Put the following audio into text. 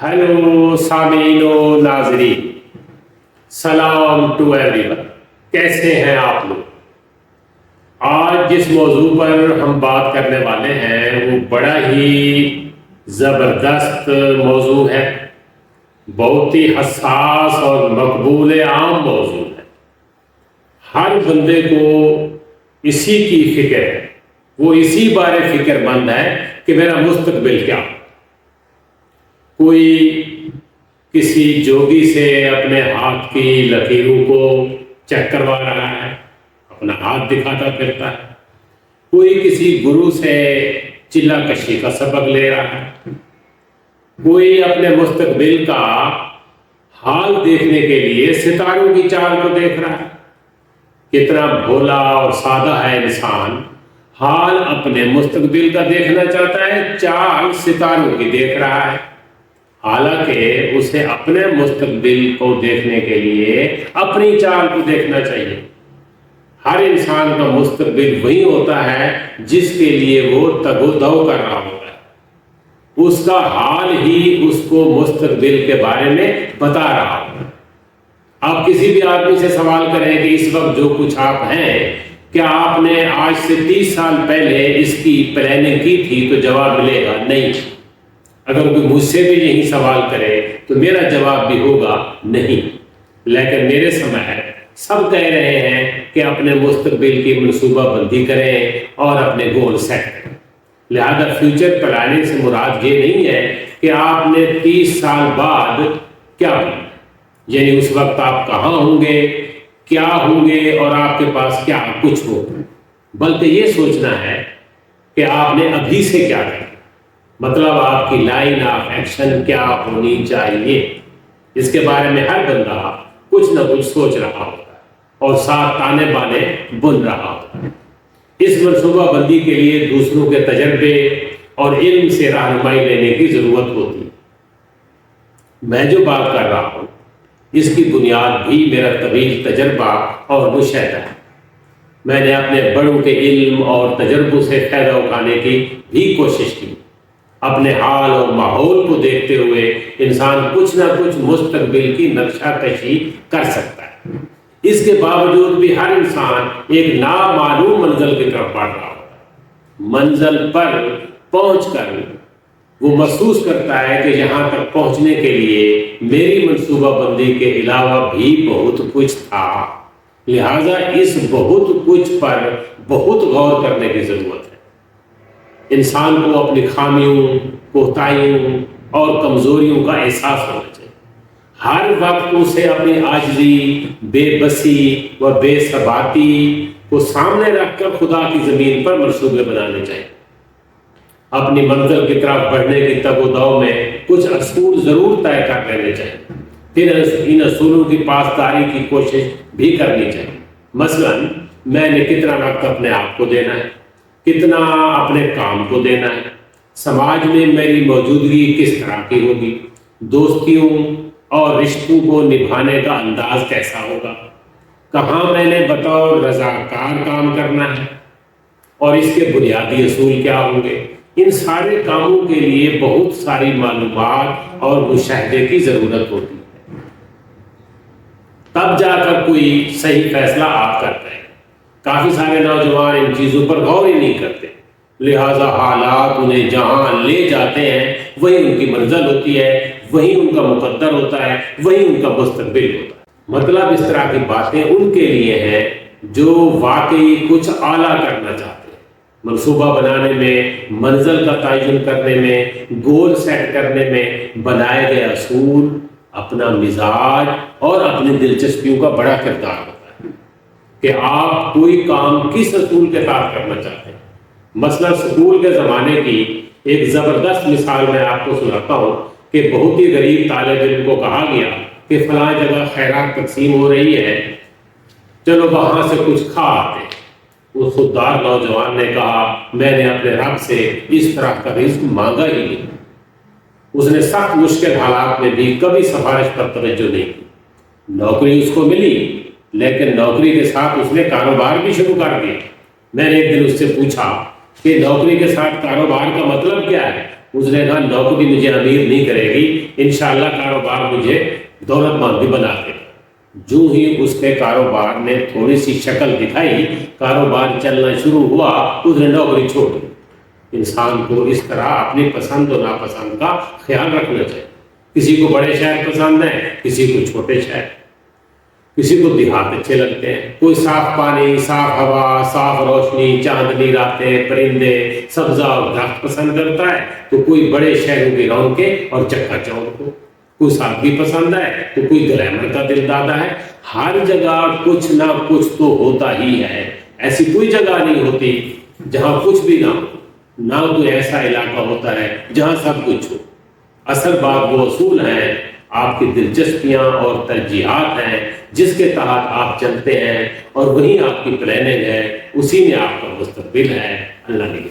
Hello सामीन و नाजरीन, सलाम टू एवरीवन। कैसे हैं आप लोग? आज जिस मौजू पर हम बात करने वाले हैं वो बड़ा ही ज़बरदस्त मौजू है, बहुत ही हसास और मकबूल आम मौजू है। हर बंदे को इसी की फिक्र है, वो इसी बारे फिक्रमंद है कि मेरा मुस्तकबिल क्या। कोई किसी जोगी से अपने हाथ की लकीरों को चेक करवा रहा है, अपना हाथ दिखाता फिरता है। कोई किसी गुरु से चिल्ला कशी का सबक ले रहा है। कोई अपने मुस्तकबिल का हाल देखने के लिए सितारों की चाल को देख रहा है। कितना भोला और सादा है इंसान, हाल अपने मुस्तकबिल का देखना चाहता है, चाल सितारों की देख रहा है। हालांकि उसे अपने मुस्तकबिल को देखने के लिए अपनी चाल को देखना चाहिए। हर इंसान का मुस्तकबिल वही होता है जिसके लिए वो तगोदौ कर रहा होता है। उसका हाल ही उसको मुस्तकबिल के बारे में बता रहा होता है। आप किसी भी आदमी से सवाल करें कि इस वक्त जो कुछ आप हैं, क्या आपने आज से 30 साल पहले इसकी प्लानिंग की थी, तो जवाब मिलेगा नहीं। अगर कोई मुझसे भी यही सवाल करे तो मेरा जवाब भी होगा नहीं। लेकिन मेरे समय सब कह रहे हैं कि अपने मुस्तकबिल की मनसूबाबंदी करें और अपने गोल सेट करें। लिहाजा फ्यूचर प्लानिंग से मुराद ये नहीं है कि आपने 30 साल बाद क्या करना, यानी उस वक्त आप कहाँ होंगे, क्या होंगे और आपके पास क्या कुछ हो, बल्कि ये सोचना है कि आपने अभी से क्या करना, मतलब आपकी लाइन ऑफ एक्शन क्या होनी चाहिए। इसके बारे में हर बंदा कुछ ना कुछ सोच रहा होता है और साथ ताने बाने बुन रहा होता है। इस मनसूबाबंदी के लिए दूसरों के तजर्बे और इल्म से रहनुमाई लेने की जरूरत होती है। मैं जो बात कर रहा हूँ इसकी बुनियाद भी मेरा तवील तजर्बा और मुशाहिदा है। मैंने अपने बड़ों के इल्म और तजर्बों से फायदा उठाने की भी कोशिश की। अपने हाल और माहौल को देखते हुए इंसान कुछ ना कुछ मुस्तकबिल की नक्शा कशी कर सकता है। इसके बावजूद भी हर इंसान एक नामालूम मंजिल की तरफ बढ़ रहा होता है। मंजिल पर पहुंचकर वो महसूस करता है कि यहाँ तक पहुंचने के लिए मेरी मनसूबाबंदी के अलावा भी बहुत कुछ था। लिहाजा इस बहुत कुछ पर बहुत गौर करने की जरूरत है। इंसान को अपनी खामियों, कोताहियों और कमजोरियों का एहसास होना चाहिए। हर वक्त उसे अपनी आजिज़ी, बेबसी व बेसबाती को सामने रखकर खुदा की ज़मीन पर मंसूबे बनाने चाहिए। अपनी मंजिल की तरफ बढ़ने की तगोदौ में कुछ असूल ज़रूर तय कर लेने चाहिए, फिर इन असूलों की पासदारी की कोशिश भी करनी चाहिए। मसलन मैंने कितना वक्त अपने आप को देना है, कितना अपने काम को देना है, समाज में मेरी मौजूदगी किस तरह की होगी, दोस्तियों और रिश्तों को निभाने का अंदाज कैसा होगा, कहाँ मैंने बतौर रज़ाकार काम करना है और इसके बुनियादी असूल क्या होंगे। इन सारे कामों के लिए बहुत सारी मालूमात और मुशाहिदे की ज़रूरत होती है, तब जाकर कोई सही फैसला आप करते हैं। काफ़ी सारे नौजवान इन चीज़ों पर गौर ही नहीं करते, लिहाजा हालात उन्हें जहाँ ले जाते हैं वही उनकी मंजिल होती है, वही उनका मुकद्दर होता है, वही उनका मुस्तकबिल होता है। मतलब इस तरह की बातें उनके लिए हैं जो वाकई कुछ आला करना चाहते हैं। मनसूबा बनाने में, मंजिल का तयन करने में, गोल सेट करने में बनाए गए असूल, अपना मिजाज और अपनी दिलचस्पियों का बड़ा किरदार होता है कि आप कोई काम किस असूल के तहत करना चाहते हैं। मसलन स्कूल के ज़माने की एक ज़बरदस्त मिसाल मैं आपको सुनाता हूँ कि बहुत ही गरीब तालिब इल्म को कहा गया कि फलां जगह खैरात तकसीम हो रही है, चलो वहाँ से कुछ खा आते। उस खुददार नौजवान ने कहा, मैंने अपने रब से इस तरह का रिज़्क मांगा ही नहीं। उसने सख्त मुश्किल हालात में भी कभी सिफारिश पर तवज्जो नहीं की। नौकरी उसको मिली, लेकिन नौकरी के साथ उसने कारोबार भी शुरू कर दिया। मैंने एक दिन उससे पूछा कि नौकरी के साथ कारोबार का मतलब क्या है? اس نے کہا نوکری مجھے امیر نہیں کرے گی، انشاءاللہ کاروبار مجھے دولت مند بھی بنا دے۔ جو ہی اس کے کاروبار نے تھوڑی سی شکل دکھائی، کاروبار چلنا شروع ہوا، اس نے نوکری چھوڑ دی۔ انسان کو اس طرح اپنی پسند و ناپسند کا خیال رکھنا چاہیے۔ کسی کو بڑے شہر پسند ہیں، کسی کو چھوٹے شہر، کسی کو دیہات اچھے لگتے ہیں، کوئی صاف پانی، صاف ہوا، صاف روشنی، چاندنی راتیں، پرندے، سبزہ اور درخت پسند کرتا ہے، تو کوئی بڑے شہروں کی رونقیں اور چکا چوند کو، کوئی سادگی پسند ہے تو کوئی گلیمر کا دل دادا ہے۔ ہر جگہ کچھ نہ کچھ تو ہوتا ہی ہے، ایسی کوئی جگہ نہیں ہوتی جہاں کچھ بھی نہ ہو، نہ کوئی ایسا علاقہ ہوتا ہے جہاں سب کچھ ہو۔ اصل بات وہ اصول ہیں، آپ کی دلچسپیاں اور ترجیحات ہیں جس کے تحت آپ چلتے ہیں، اور وہی آپ کی پلاننگ ہے، اسی میں آپ کا مستقبل ہے۔ اللہ نے